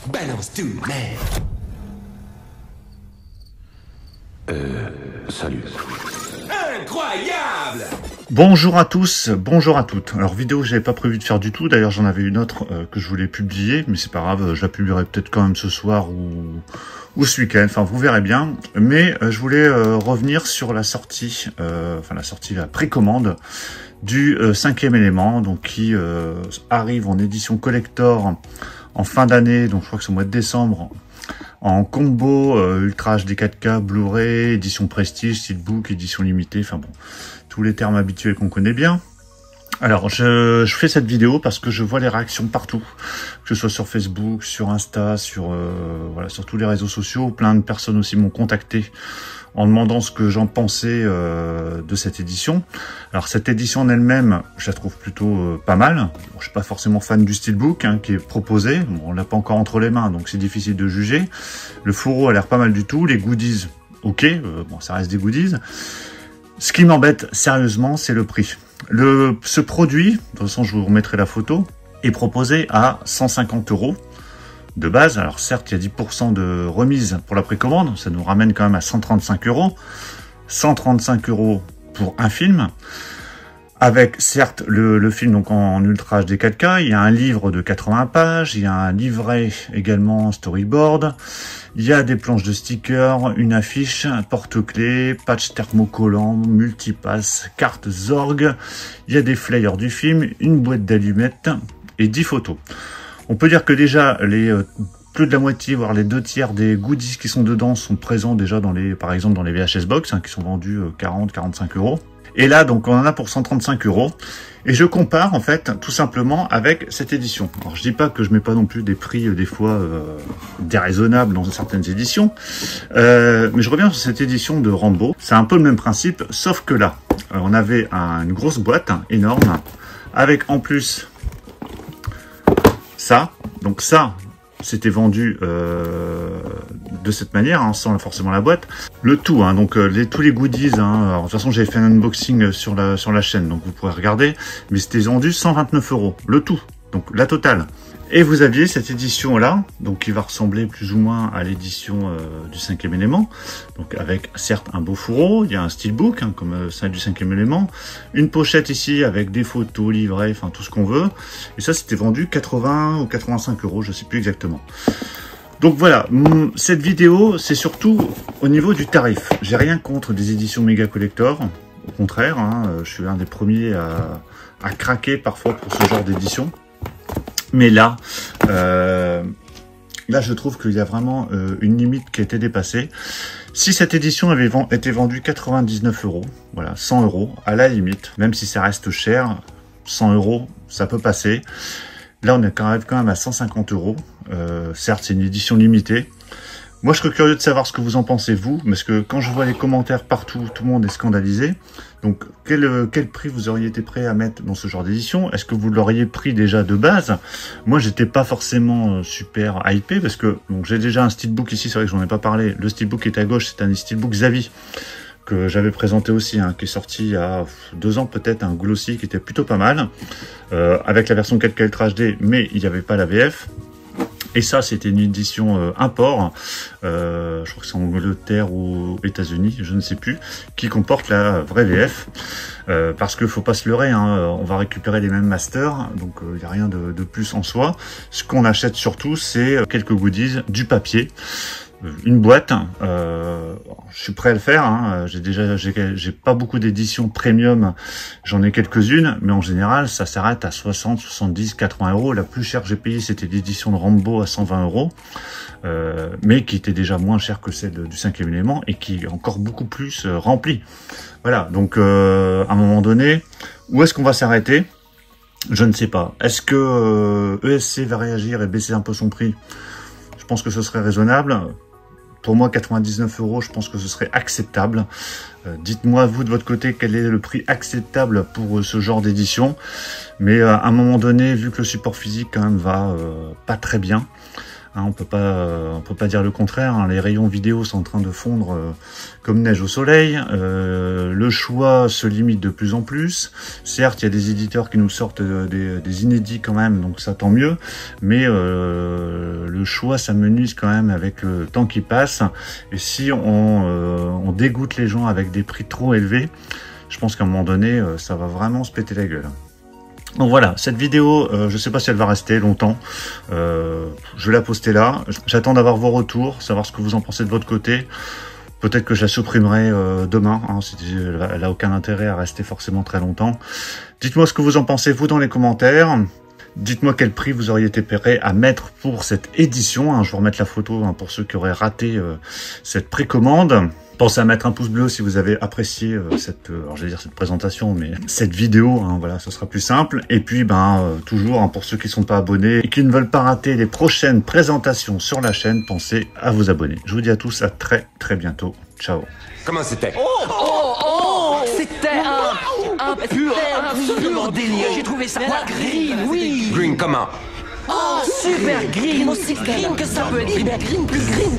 Balance tout, merde. Salut. Incroyable! Bonjour à tous, bonjour à toutes. Alors vidéo j'avais pas prévu de faire du tout, d'ailleurs j'en avais une autre que je voulais publier, mais c'est pas grave, je la publierai peut-être quand même ce soir ou ce week-end, enfin vous verrez bien. Mais je voulais revenir sur la sortie, la précommande du cinquième élément, donc qui arrive en édition collector en fin d'année, donc je crois que c'est au mois de décembre, en combo Ultra HD 4K, Blu-ray, édition Prestige, Steelbook, édition limitée, enfin bon, tous les termes habituels qu'on connaît bien. Alors, je fais cette vidéo parce que je vois les réactions partout, que ce soit sur Facebook, sur Insta, sur tous les réseaux sociaux. Plein de personnes aussi m'ont contacté en demandant ce que j'en pensais de cette édition. Alors, cette édition en elle-même, je la trouve plutôt pas mal. Bon, je suis pas forcément fan du steelbook qui est proposé. Bon, on l'a pas encore entre les mains, donc c'est difficile de juger. Le fourreau a l'air pas mal du tout. Les goodies, ok, bon, ça reste des goodies. Ce qui m'embête sérieusement, c'est le prix. Ce produit, de toute façon je vous remettrai la photo, est proposé à 150 € de base. Alors certes, il y a 10% de remise pour la précommande, ça nous ramène quand même à 135 €. 135 € pour un film, avec certes le film donc en Ultra HD 4K, il y a un livre de 80 pages, il y a un livret également storyboard, il y a des planches de stickers, une affiche, un porte-clés, patch thermocollant, multipass, carte Zorg, il y a des flyers du film, une boîte d'allumettes et 10 photos. On peut dire que déjà plus de la moitié, voire les 2/3 des goodies qui sont dedans sont présents déjà par exemple dans les VHS Box, qui sont vendus 40-45 €. Et là, donc, on en a pour 135 €. Et je compare, en fait, tout simplement avec cette édition. Alors, je dis pas que je mets pas non plus des prix, des fois, déraisonnables dans certaines éditions. Mais je reviens sur cette édition de Rambo. C'est un peu le même principe, sauf que là, on avait une grosse boîte, énorme, avec en plus ça. Donc ça, c'était vendu de cette manière, sans forcément la boîte. Le tout, donc tous les goodies. Alors, de toute façon, j'avais fait un unboxing sur la chaîne, donc vous pourrez regarder. Mais c'était vendu 129 €, le tout, donc la totale. Et vous aviez cette édition-là, donc qui va ressembler plus ou moins à l'édition du cinquième élément. Donc avec certes un beau fourreau, il y a un steelbook, comme celle du cinquième élément. Une pochette ici avec des photos, livrets, enfin tout ce qu'on veut. Et ça, c'était vendu 80 ou 85 €, je sais plus exactement. Donc voilà, cette vidéo, c'est surtout au niveau du tarif. J'ai rien contre des éditions méga collector. Au contraire, je suis un des premiers à craquer parfois pour ce genre d'édition. Mais là, je trouve qu'il y a vraiment une limite qui a été dépassée. Si cette édition avait été vendue 99 €, voilà, 100 €, à la limite, même si ça reste cher, 100 €, ça peut passer. Là, on est quand même à 150 €. Certes, c'est une édition limitée. Moi, je serais curieux de savoir ce que vous en pensez, vous, parce que quand je vois les commentaires partout, tout le monde est scandalisé. Donc, quel prix vous auriez été prêt à mettre dans ce genre d'édition? Est-ce que vous l'auriez pris déjà de base? Moi, j'étais pas forcément super hypé, parce que j'ai déjà un steelbook ici, c'est vrai que j'en ai pas parlé. Le steelbook qui est à gauche, c'est un steelbook Zavi, que j'avais présenté aussi, qui est sorti il y a 2 ans peut-être, un glossy qui était plutôt pas mal, avec la version 4K Ultra HD, mais il n'y avait pas la VF. Et ça, c'était une édition import, je crois que c'est en Angleterre ou aux États-Unis, je ne sais plus, qui comporte la vraie VF. Parce qu'il faut pas se leurrer, on va récupérer les mêmes masters, donc il n'y a rien de plus en soi. Ce qu'on achète surtout, c'est quelques goodies, du papier, une boîte. Je suis prêt à le faire. J'ai pas beaucoup d'éditions premium, j'en ai quelques-unes, mais en général ça s'arrête à 60, 70, 80 €. La plus chère que j'ai payée, c'était l'édition de Rambo à 120 €, mais qui était déjà moins chère que celle du cinquième élément et qui est encore beaucoup plus remplie. Voilà, donc à un moment donné, où est-ce qu'on va s'arrêter? Je ne sais pas. Est-ce que ESC va réagir et baisser un peu son prix? Je pense que ce serait raisonnable. Pour moi, 99 €, je pense que ce serait acceptable. Dites-moi, vous, de votre côté, quel est le prix acceptable pour ce genre d'édition. Mais à un moment donné, vu que le support physique, quand même, va pas très bien, on peut pas dire le contraire. Les rayons vidéo sont en train de fondre comme neige au soleil. Le choix se limite de plus en plus. Certes, il y a des éditeurs qui nous sortent des inédits quand même, donc ça tant mieux. Mais le le choix s'amenuise quand même avec le temps qui passe. Et si on dégoûte les gens avec des prix trop élevés, je pense qu'à un moment donné, ça va vraiment se péter la gueule. Donc voilà, cette vidéo, je sais pas si elle va rester longtemps. Je vais la poster là. J'attends d'avoir vos retours, savoir ce que vous en pensez de votre côté. Peut-être que je la supprimerai demain, hein, elle n'a aucun intérêt à rester forcément très longtemps. Dites-moi ce que vous en pensez, vous, dans les commentaires. Dites-moi quel prix vous auriez été prêt à mettre pour cette édition. Hein. Je vais remettre la photo pour ceux qui auraient raté cette précommande. Pensez à mettre un pouce bleu si vous avez apprécié alors je vais dire cette présentation, mais cette vidéo. Hein, voilà, ce sera plus simple. Et puis, toujours, pour ceux qui ne sont pas abonnés et qui ne veulent pas rater les prochaines présentations sur la chaîne, pensez à vous abonner. Je vous dis à tous à très très bientôt. Ciao. Comment c'était? C'était un pur délire. J'ai trouvé ça green, oui. Green comment? Oh, super green, aussi green que ça peut être. Green, plus green.